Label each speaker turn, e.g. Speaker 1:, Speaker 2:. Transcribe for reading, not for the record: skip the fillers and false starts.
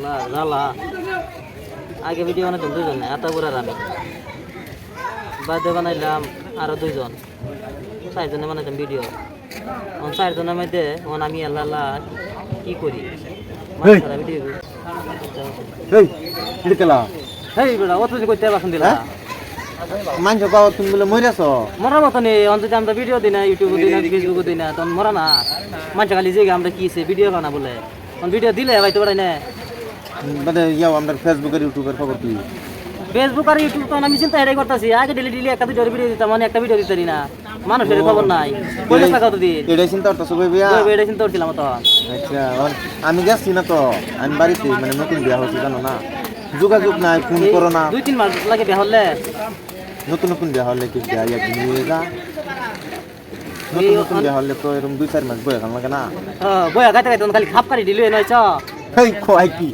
Speaker 1: আল্লাহ জ্বালা আগে ভিডিও বানাইতাম দুজনে আতা আর আমি বাদে বানাইলাম আরো 2 জন 4 জনে বানাইতাম ভিডিও 4 জনের মধ্যে আমি আল্লাহ আল্লাহ কি করি ভিডিও
Speaker 2: এই কিড়কেলা
Speaker 1: হেই বেটা অত যে কইতে বাসন দিলা
Speaker 2: মানছো পাও তুমি বলে মইরাছ
Speaker 1: মরার মতো নেই অন্তত আমরা ভিডিও দিই না ইউটিউবে দিই না ফেসবুকে দিই না তখন মরা না মানুষ খালি যে আমরা কি ভিডিও বানা বলে ভিডিও দিলে ভাই তো পারে না
Speaker 2: মানে ইয়াও আমরা ফেসবুক আর ইউটিউবের খবর কি
Speaker 1: ফেসবুক আর ইউটিউব তো আমি চিন্তা এটাই করতেছি আগে ডেলি একটা দুটো ভিডিও দিতাম মানে একটা ভিডিও দিতে না মানুষের খবর নাই কইলে টাকা তো দিন
Speaker 2: এটাই চিন্তা করতেছো বিয়া
Speaker 1: এটা চিন্তা করছিলাম তো
Speaker 2: আচ্ছা আমি গেছি না তো আমি বাড়িতে মানে নতুন বিয়া হয়েছে জানো না যোগাযোগ নাই ফোন করো না
Speaker 1: 2-3 মাস লাগে বিয়া হলে
Speaker 2: নতুন বিয়া হলে কি বিয়া এক দিন হয়ে যা নতুন বিয়া হলে তো এরকম 2-4 মাস বয়ে লাগে না
Speaker 1: বয়া গাইতে গাইতে খালি খাপ কাটি দিলে নয়ছ
Speaker 2: এই কয় কি